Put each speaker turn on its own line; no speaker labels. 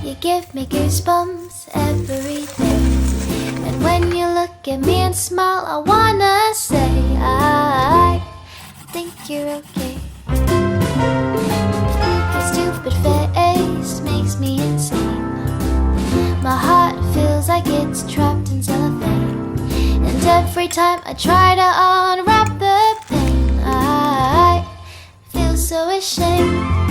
You give me goosebumps every day. And when you look at me and smile, I wanna say I think you're okay. Your stupid face makes me insane. My heart feels like it's trapped in cellophane. And every time I try to unwrap the pain, I feel so ashamed.